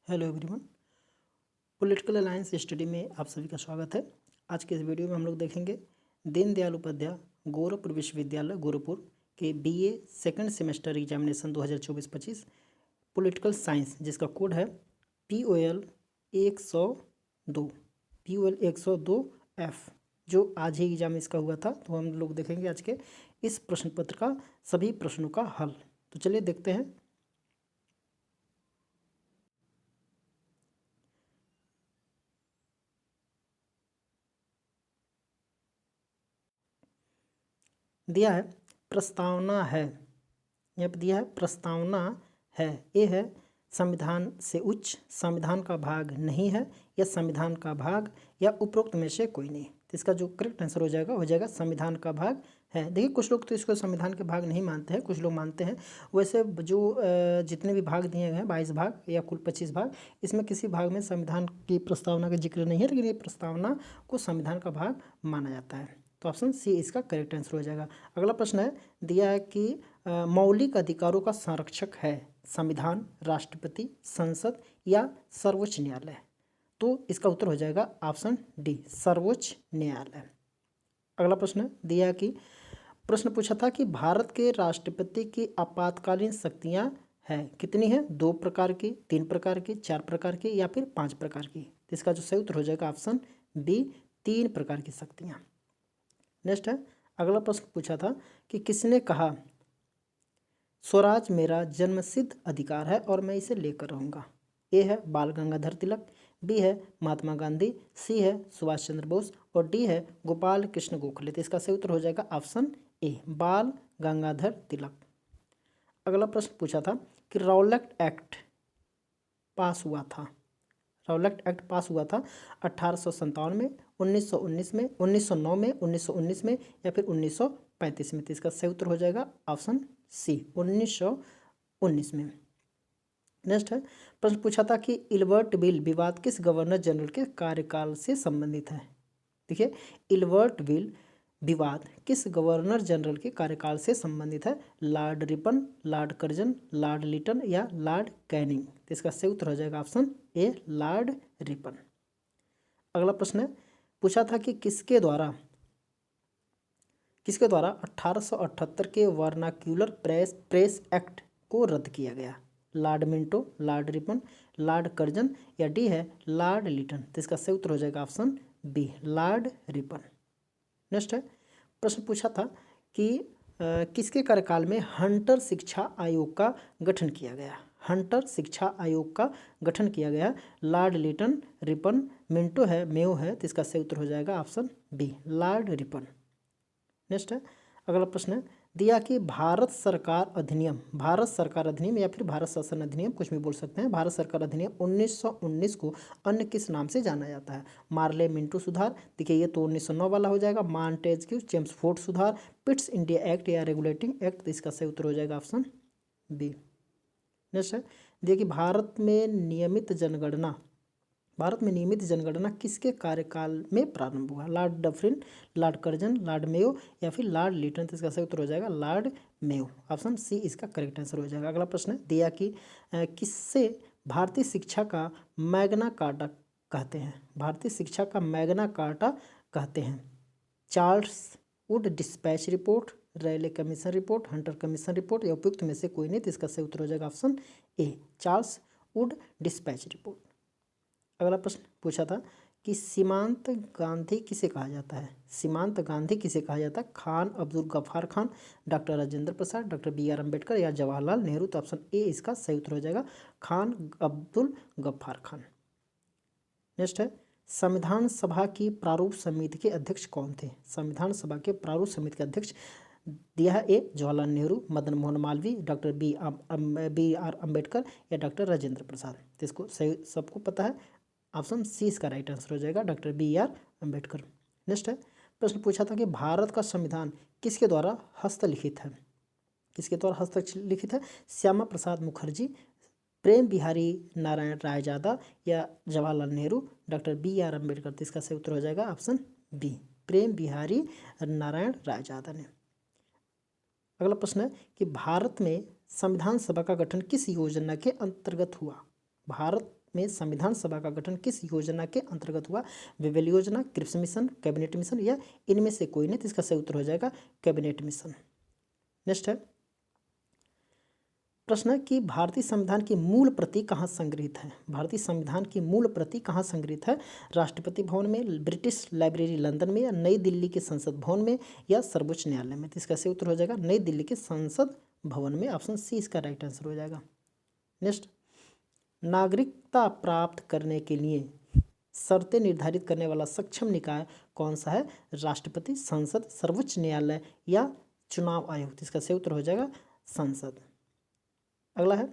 Hello everyone, political alliance study में आप सभी का स्वागत है। आज के इस वीडियो में हम लोग देखेंगे दीनदयाल उपाध्याय गोरखपुर विश्वविद्यालय गोरखपुर के BA second semester examination 2024-25 political science, जिसका कोड है POL 102 POL 102F, जो आज ही एग्जाम इसका हुआ था। तो हम लोग देखेंगे आज के इस प्रश्न पत्र का सभी प्रश्नों का हल। तो चलिए देखते हैं। दिया है प्रस्तावना है, यहाँ पे दिया है प्रस्तावना है। ए है संविधान से उच्च, संविधान का भाग नहीं है, या संविधान का भाग, या उपरोक्त में से कोई नहीं। तो इसका जो करेक्ट आंसर हो जाएगा संविधान का भाग है। देखिए, कुछ लोग तो इसको संविधान के भाग नहीं मानते हैं, कुछ लोग मानते हैं। वैसे जो जितने भी भाग दिए गए हैं 22 भाग या कुल 25 भाग, इसमें किसी भाग में संविधान की प्रस्तावना का जिक्र नहीं है, लेकिन ये प्रस्तावना को संविधान का भाग माना जाता है। तो ऑप्शन सी इसका करेक्ट आंसर हो जाएगा। अगला प्रश्न है, दिया है कि मौलिक अधिकारों का संरक्षक है संविधान, राष्ट्रपति, संसद या सर्वोच्च न्यायालय। तो इसका उत्तर हो जाएगा ऑप्शन डी, सर्वोच्च न्यायालय। अगला प्रश्न है, दिया है कि प्रश्न पूछा था कि भारत के राष्ट्रपति की आपातकालीन शक्तियां हैं कितनी है? 2 प्रकार की, 3 प्रकार की, 4 प्रकार की, या फिर 5 प्रकार की। तो इसका जो सही उत्तर हो जाएगा ऑप्शन बी, 3 प्रकार की शक्तियाँ। नेक्स्ट है, अगला प्रश्न पूछा था कि किसने कहा स्वराज मेरा जन्मसिद्ध अधिकार है और मैं इसे लेकर रहूँगा। ए है बाल गंगाधर तिलक, बी है महात्मा गांधी, सी है सुभाष चंद्र बोस, और डी है गोपाल कृष्ण गोखले। तो इसका सही उत्तर हो जाएगा ऑप्शन ए, बाल गंगाधर तिलक। अगला प्रश्न पूछा था कि रौलट एक्ट पास हुआ था, रौलट एक्ट पास हुआ था 1857 में, 1919 में, 1909 में, 1919 में, या फिर 1935 में। तो इसका सही उत्तर हो जाएगा ऑप्शन सी, 1919 में। नेक्स्ट है, प्रश्न पूछा था कि इल्बर्ट बिल विवाद किस गवर्नर जनरल के कार्यकाल से संबंधित है। देखिए, इल्बर्ट बिल विवाद किस गवर्नर जनरल के कार्यकाल से संबंधित है? Lord Ripon, Lord Curzon, Lord Lytton, या लॉर्ड कैनिंग। तो इसका सही उत्तर हो जाएगा ऑप्शन ए, लॉर्ड रिपन। अगला प्रश्न है, पूछा था कि किसके द्वारा 1878 के वर्नाक्यूलर प्रेस एक्ट को रद्द किया गया? Lord Minto, Lord Ripon, Lord Curzon, या डी है लॉर्ड लिटन। तो इसका सही उत्तर हो जाएगा option B, Lord Ripon. Next है, प्रश्न पूछा था कि किसके कार्यकाल में हंटर शिक्षा आयोग का गठन किया गया? हंटर शिक्षा आयोग का गठन किया गया। लॉर्ड लिटन, रिपन, मिंटो है, मेयो है। तो इसका सही उत्तर हो जाएगा option B, Lord Ripon. Next है, अगला प्रश्न है, दिया कि भारत सरकार अधिनियम या फिर भारत शासन अधिनियम, कुछ भी बोल सकते हैं, भारत सरकार अधिनियम 1919 को अन्य किस नाम से जाना जाता है? मार्ले मिंटो सुधार, देखिए ये तो 1909 वाला हो जाएगा, मॉन्टेस्क्यू चेम्सफोर्ड सुधार, पिट्स इंडिया एक्ट, या रेगुलेटिंग एक्ट। तो इसका सही उत्तर हो जाएगा ऑप्शन बी। नेक्स्ट है, देखिए कि भारत में नियमित जनगणना किसके कार्यकाल में प्रारंभ हुआ? Lord Dufferin, Lord Curzon, Lord Mayo, या फिर लॉर्ड लिटन। तो इसका सही उत्तर हो जाएगा लॉर्ड मेयो, ऑप्शन सी इसका करेक्ट आंसर हो जाएगा। अगला प्रश्न है, दिया कि किससे भारतीय शिक्षा का मैग्ना कार्टा कहते हैं? भारतीय शिक्षा का मैग्ना कार्टा कहते हैं। Charles Wood dispatch report, Raleigh commission report, Hunter commission report, या उपयुक्त में से कोई नहीं। तो इसका सही उत्तर हो जाएगा option A, Charles Wood dispatch report. अगला प्रश्न पूछा था कि सीमांत गांधी किसे कहा जाता है? सीमांत गांधी किसे कहा जाता है? Khan Abdul Gaffar Khan, doctor Rajendra Prasad, doctor BR Ambedkar, या जवाहरलाल नेहरू। तो ऑप्शन ए इसका सही उत्तर हो जाएगा, खान अब्दुल गफ्फार खान। नेक्स्ट है, संविधान सभा की प्रारूप समिति के अध्यक्ष कौन थे? संविधान सभा के प्रारूप समिति के अध्यक्ष दिया है ए, जवाहरलाल नेहरू, मदन मोहन मालवीय, डॉक्टर BR अम्बेडकर, या डॉक्टर राजेंद्र प्रसाद। तो इसको सही सबको पता है, ऑप्शन सी इसका राइट आंसर हो जाएगा, डॉक्टर BR अम्बेडकर। नेक्स्ट है, प्रश्न पूछा था कि भारत का संविधान किसके द्वारा हस्तलिखित है? किसके द्वारा हस्तलिखित है? श्यामा प्रसाद मुखर्जी, प्रेम बिहारी नारायण रायजादा, या जवाहरलाल नेहरू, डॉक्टर BR अम्बेडकर। तो इसका सही उत्तर हो जाएगा ऑप्शन बी, प्रेम बिहारी नारायण रायजादा ने। अगला प्रश्न है कि भारत में संविधान सभा का गठन किस योजना के अंतर्गत हुआ? भारत में संविधान सभा का गठन किस योजना के अंतर्गत हुआ? विवेल योजना, क्रिप्स मिशन, कैबिनेट मिशन या इनमें से कोई नहीं। तो इसका सही उत्तर हो जाएगा कैबिनेट मिशन। नेक्स्ट है प्रश्न है कि भारतीय संविधान की मूल प्रति कहाँ संग्रहित है? भारतीय संविधान की मूल प्रति कहाँ संग्रहित है? राष्ट्रपति भवन में, ब्रिटिश लाइब्रेरी लंदन में या नई दिल्ली के संसद भवन में या सर्वोच्च न्यायालय में? तो इसका सही उत्तर हो जाएगा नई दिल्ली के संसद भवन में। ऑप्शन सी इसका राइट आंसर हो जाएगा। नेक्स्ट, नागरिकता प्राप्त करने के लिए शर्तें निर्धारित करने वाला सक्षम निकाय कौन सा है? राष्ट्रपति, संसद, सर्वोच्च न्यायालय या चुनाव आयोग? तो इसका सही उत्तर हो जाएगा संसद। अगला है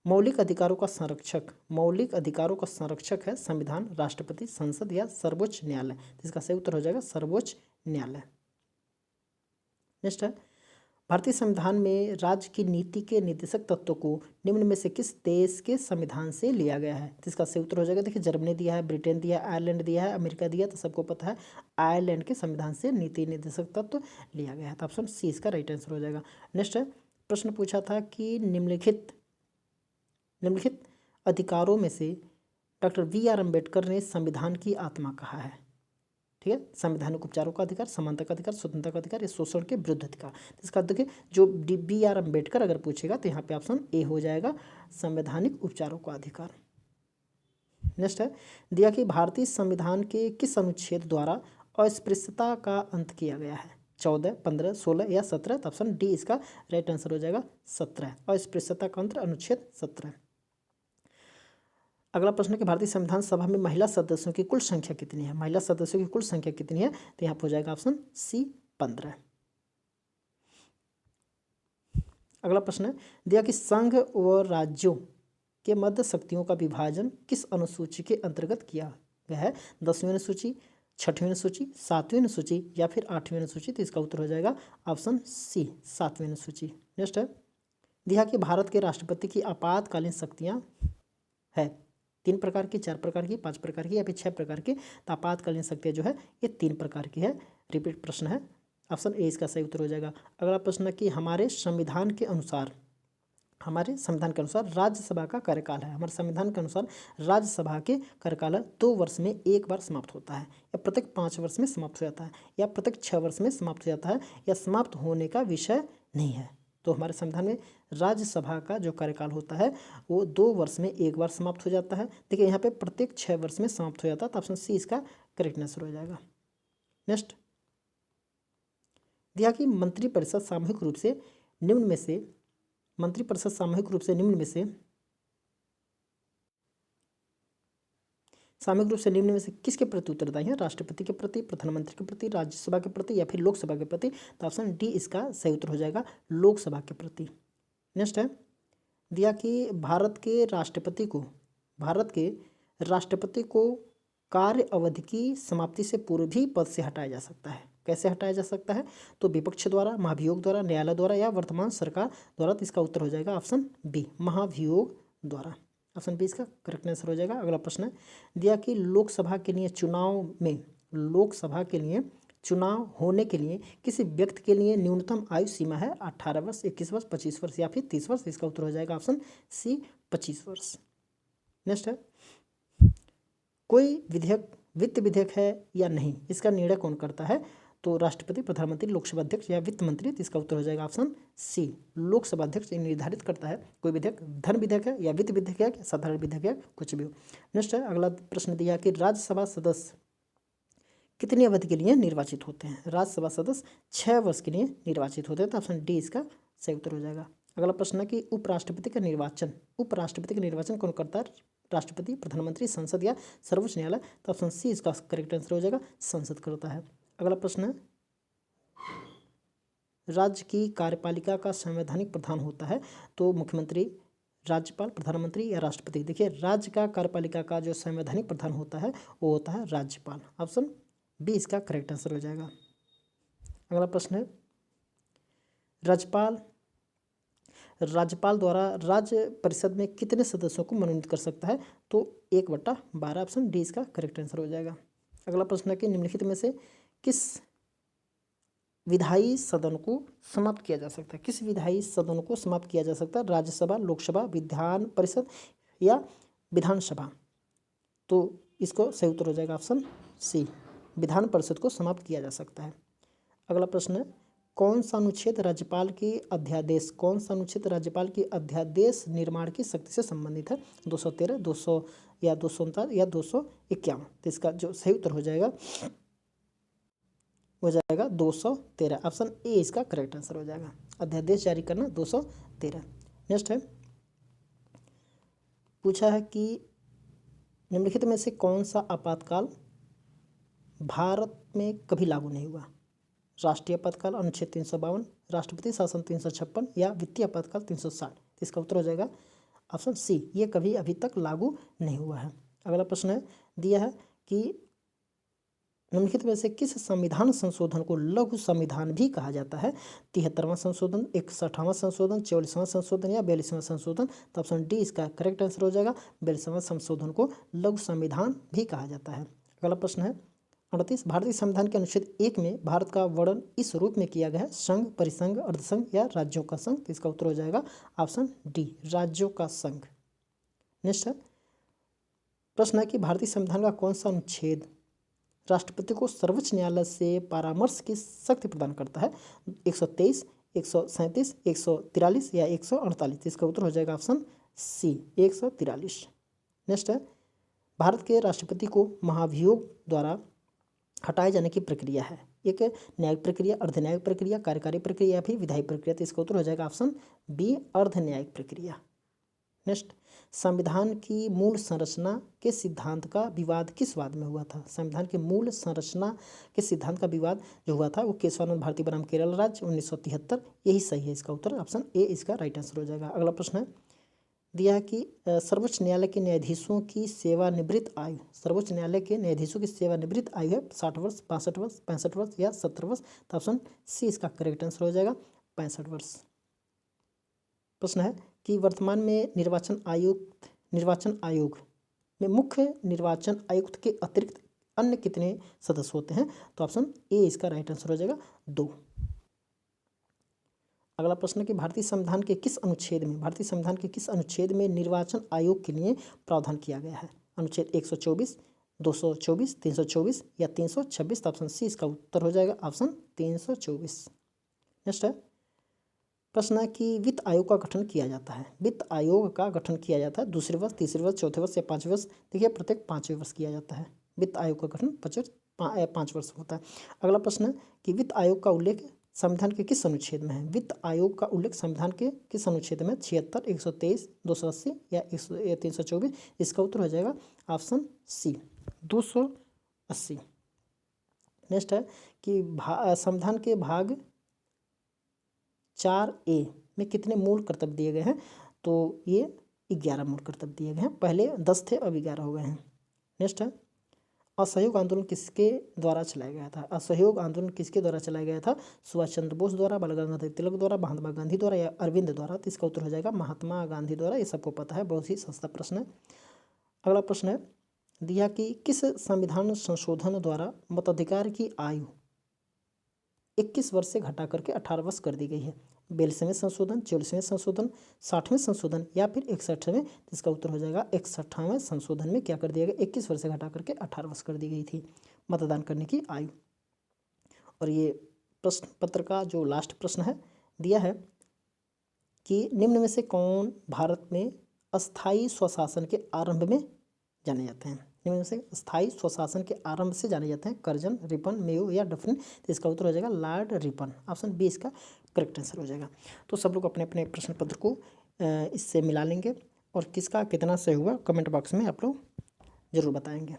मौलिक अधिकारों का संरक्षक। मौलिक अधिकारों का संरक्षक है संविधान, राष्ट्रपति, संसद या सर्वोच्च न्यायालय? तो इसका सही उत्तर हो जाएगा सर्वोच्च न्यायालय। नेक्स्ट है भारतीय संविधान में राज्य की नीति के निर्देशक तत्वों को निम्न में से किस देश के संविधान से लिया गया है? तो इसका सही उत्तर हो जाएगा, देखिए जर्मनी दिया है, ब्रिटेन दिया है, आयरलैंड दिया है, अमेरिका दिया है। तो सबको पता है आयरलैंड के संविधान से नीति निर्देशक तत्व लिया गया है। तो ऑप्शन सी इसका राइट आंसर हो जाएगा। नेक्स्ट है प्रश्न पूछा था कि निम्नलिखित अधिकारों में से डॉक्टर बी.आर. अम्बेडकर ने संविधान की आत्मा कहा है? ठीक है, संवैधानिक उपचारों का अधिकार, समानता का अधिकार, स्वतंत्रता का अधिकार या शोषण के विरुद्ध अधिकार? तो इसका देखिए जो बी.आर. अम्बेडकर अगर पूछेगा तो यहाँ पे ऑप्शन ए हो जाएगा संवैधानिक उपचारों का अधिकार। नेक्स्ट है दिया कि भारतीय संविधान के किस अनुच्छेद द्वारा अस्पृश्यता का अंत किया गया है? 14, 15, 16 या 17? तो ऑप्शन डी इसका राइट आंसर हो जाएगा 17। अस्पृश्यता का अंत अनुच्छेद 17। अगला प्रश्न है कि भारतीय संविधान सभा में महिला सदस्यों की कुल संख्या कितनी है? महिला सदस्यों की कुल संख्या कितनी है? तो यहाँ पर हो जाएगा ऑप्शन सी 15। अगला प्रश्न है दिया कि संघ व राज्यों के मध्य शक्तियों का विभाजन किस अनुसूची के अंतर्गत किया गया है? 10वीं अनुसूची, 6वीं अनुसूची, 7वीं अनुसूची या फिर 8वीं अनुसूची? तो इसका उत्तर हो जाएगा ऑप्शन सी 7वीं अनुसूची। नेक्स्ट है दिया कि भारत के राष्ट्रपति की आपातकालीन शक्तियाँ है 3 प्रकार की, 4 प्रकार की, 5 प्रकार की या फिर 6 प्रकार की? तो आपातकालीन शक्तियाँ जो है ये 3 प्रकार की है। रिपीट प्रश्न है, ऑप्शन ए इसका सही उत्तर हो जाएगा। अगला प्रश्न है कि हमारे संविधान के अनुसार राज्यसभा का कार्यकाल है। हमारे संविधान के अनुसार राज्यसभा के कार्यकाल 2 वर्ष में एक बार समाप्त होता है या प्रत्येक 5 वर्ष में समाप्त हो जाता है या प्रत्येक 6 वर्ष में समाप्त हो जाता है या समाप्त होने का विषय नहीं है। तो हमारे संविधान में राज्यसभा का जो कार्यकाल होता है वो 2 वर्ष में एक बार समाप्त हो जाता है। देखिए यहाँ पे प्रत्येक 6 वर्ष में समाप्त हो जाता है। तो ऑप्शन सी इसका करेक्ट आंसर हो जाएगा। नेक्स्ट दिया कि मंत्रिपरिषद सामूहिक रूप से निम्न में से किसके प्रति उत्तरदायी है? राष्ट्रपति के प्रति, प्रधानमंत्री के प्रति, राज्यसभा के प्रति या फिर लोकसभा के प्रति? तो ऑप्शन डी इसका सही उत्तर हो जाएगा लोकसभा के प्रति। नेक्स्ट है दिया कि भारत के राष्ट्रपति को कार्य अवधि की समाप्ति से पूर्व भी पद से हटाया जा सकता है। कैसे हटाया जा सकता है? तो विपक्ष द्वारा, महाभियोग द्वारा, न्यायालय द्वारा या वर्तमान सरकार द्वारा? तो इसका उत्तर हो जाएगा ऑप्शन बी महाभियोग द्वारा। ऑप्शन बी इसका करेक्ट आंसर हो जाएगा। अगला प्रश्न है दिया कि लोकसभा के लिए चुनाव होने के लिए किसी व्यक्ति के लिए न्यूनतम आयु सीमा है 18 वर्ष, 21 वर्ष, 25 वर्ष या फिर 30 वर्ष? इसका उत्तर हो जाएगा ऑप्शन सी 25 वर्ष। नेक्स्ट है कोई वित्त विधेयक है या नहीं, इसका निर्णय कौन करता है? तो राष्ट्रपति, प्रधानमंत्री, लोकसभा अध्यक्ष या वित्त मंत्री? तो इसका उत्तर हो जाएगा ऑप्शन सी लोकसभा अध्यक्ष निर्धारित करता है कोई विधेयक धन विधेयक है या वित्त विधेयक है या साधारण विधेयक है, कुछ भी हो। नेक्स्ट है अगला प्रश्न दिया कि राज्यसभा सदस्य कितनी अवधि के लिए निर्वाचित होते हैं? राज्यसभा सदस्य 6 वर्ष के लिए निर्वाचित होते हैं। तो ऑप्शन डी इसका सही उत्तर हो जाएगा। अगला प्रश्न है कि उपराष्ट्रपति का निर्वाचन कौन करता है? राष्ट्रपति, प्रधानमंत्री, संसद या सर्वोच्च न्यायालय? तो ऑप्शन सी इसका करेक्ट आंसर हो जाएगा संसद करता है। अगला प्रश्न है राज्य की कार्यपालिका का संवैधानिक प्रधान होता है तो मुख्यमंत्री, राज्यपाल, प्रधानमंत्री या राष्ट्रपति? देखिए राज्य का कार्यपालिका का जो संवैधानिक प्रधान होता है वो होता है राज्यपाल। ऑप्शन बी इसका करेक्ट आंसर हो जाएगा। अगला प्रश्न है राज्यपाल द्वारा राज्य परिषद में कितने सदस्यों को मनोनीत कर सकता है? तो 1/12। ऑप्शन डी इसका करेक्ट आंसर हो जाएगा। अगला प्रश्न है कि निम्नलिखित में से किस विधायी सदन को समाप्त किया जा सकता है? राज्यसभा, लोकसभा, विधान परिषद या विधानसभा, तो इसको सही उत्तर हो जाएगा ऑप्शन सी, विधान परिषद को समाप्त किया जा सकता है। अगला प्रश्न है, कौन सा अनुच्छेद राज्यपाल की अध्यादेश, कौन सा अनुच्छेद राज्यपाल की अध्यादेश निर्माण की शक्ति से संबंधित है? 213, 200 या 249 या 251। तो इसका जो सही उत्तर हो जाएगा 213, ऑप्शन ए इसका करेक्ट आंसर हो जाएगा। अध्यादेश जारी करना 213। नेक्स्ट है, पूछा है कि निम्नलिखित में से कौन सा आपातकाल भारत में कभी लागू नहीं हुआ? राष्ट्रीय आपातकाल अनुच्छेद 352, राष्ट्रपति शासन 356 या वित्तीय आपातकाल 360। तो इसका उत्तर हो जाएगा ऑप्शन सी, ये कभी अभी तक लागू नहीं हुआ है। अगला प्रश्न है, दिया है कि निम्नलिखित में से किस संविधान संशोधन को लघु संविधान भी कहा जाता है? 73वां संशोधन, 61वां संशोधन, 44वां संशोधन या 42वां संशोधन। तो ऑप्शन डी इसका करेक्ट आंसर हो जाएगा, 42वां संशोधन को लघु संविधान भी कहा जाता है। अगला प्रश्न है 38, भारतीय संविधान के अनुच्छेद 1 में भारत का वर्णन इस रूप में किया गया है? संघ, परिसंघ, अर्धसंघ या राज्यों का संघ। तो इसका उत्तर हो जाएगा ऑप्शन डी, राज्यों का संघ। नेक्स्ट है, प्रश्न है कि भारतीय संविधान का कौन सा अनुच्छेद राष्ट्रपति को सर्वोच्च न्यायालय से परामर्श की शक्ति प्रदान करता है? 123, 137, 143 या 148। इसका उत्तर हो जाएगा ऑप्शन सी, 143। नेक्स्ट है, भारत के राष्ट्रपति को महाभियोग द्वारा हटाए जाने की प्रक्रिया है? एक न्यायिक प्रक्रिया, अर्धन्यायिक प्रक्रिया, कार्यकारी प्रक्रिया या फिर विधायी प्रक्रिया। तो इसका उत्तर हो जाएगा ऑप्शन बी, अर्धन्यायिक प्रक्रिया। नेक्स्ट, संविधान की मूल संरचना के सिद्धांत का विवाद किस वाद में हुआ था? संविधान की मूल संरचना के सिद्धांत का विवाद जो हुआ था वो केशवानंद भारती बनाम केरल राज्य 1973। यही सही है, इसका उत्तर ऑप्शन ए इसका राइट आंसर हो जाएगा। अगला प्रश्न है, दिया है कि सर्वोच्च न्यायालय के न्यायाधीशों की सेवानिवृत्त आयु, सर्वोच्च न्यायालय के न्यायाधीशों की सेवानिवृत्त आयु है 60 वर्ष, 65 वर्ष, 65 वर्ष या 70 वर्ष। तो ऑप्शन सी इसका करेक्ट आंसर हो जाएगा 65 वर्ष। प्रश्न है कि वर्तमान में निर्वाचन आयोग में मुख्य निर्वाचन आयुक्त के अतिरिक्त अन्य कितने सदस्य होते हैं? तो ऑप्शन ए इसका राइट आंसर हो जाएगा 2। अगला प्रश्न है कि भारतीय संविधान के किस अनुच्छेद में निर्वाचन आयोग के लिए प्रावधान किया गया है? अनुच्छेद 124, 224, 324 या 326। तो ऑप्शन सी इसका उत्तर हो जाएगा ऑप्शन 324। नेक्स्ट है, प्रश्न है कि वित्त आयोग का गठन किया जाता है? वित्त आयोग का गठन किया जाता है दूसरे वर्ष, तीसरे वर्ष, चौथे वर्ष या 5वें वर्ष। देखिए प्रत्येक 5वें वर्ष किया जाता है। वित्त आयोग का गठन 5 वर्ष होता है। अगला प्रश्न है कि वित्त आयोग का उल्लेख संविधान के किस अनुच्छेद में है? वित्त आयोग का उल्लेख संविधान के किस अनुच्छेद में? 76, 123, 280 या 324। इसका उत्तर हो जाएगा ऑप्शन सी, 280। नेक्स्ट है कि संविधान के भाग 4A में कितने मूल कर्तव्य दिए गए हैं? तो ये 11 मूल कर्तव्य दिए गए हैं। पहले 10 थे, अब 11 हो गए हैं। नेक्स्ट है, असहयोग आंदोलन किसके द्वारा चलाया गया था? असहयोग आंदोलन किसके द्वारा चलाया गया था? सुभाष चंद्र बोस द्वारा, बाल गंगाधर तिलक द्वारा, महात्मा गांधी द्वारा या अरविंद द्वारा। तो इसका उत्तर हो जाएगा महात्मा गांधी द्वारा। ये सबको पता है, बहुत ही सस्ता प्रश्न है। अगला प्रश्न है, दिया कि किस संविधान संशोधन द्वारा मताधिकार की आयु 21 वर्ष से घटा करके 18 वर्ष कर दी गई है? 42वें संशोधन, 44वें संशोधन, 60वें संशोधन या फिर 61वें। इसका उत्तर हो जाएगा 61वें संशोधन में क्या कर दिया गया? 21 वर्ष से घटा करके 18 वर्ष कर दी गई थी मतदान करने की आयु। और ये प्रश्न पत्र का जो लास्ट प्रश्न है, दिया है कि निम्न में से कौन भारत में अस्थायी स्वशासन के आरंभ में जाने जाते हैं? निम्न में से स्थायी स्वशासन के आरंभ से जाने जाते हैं कर्जन, रिपन, मेयो या डफरिन। तो इसका उत्तर हो जाएगा लॉर्ड रिपन। ऑप्शन बी इसका करेक्ट आंसर हो जाएगा। तो सब लोग अपने अपने प्रश्न पत्र को इससे मिला लेंगे और किसका कितना सही हुआ कमेंट बॉक्स में आप लोग ज़रूर बताएंगे।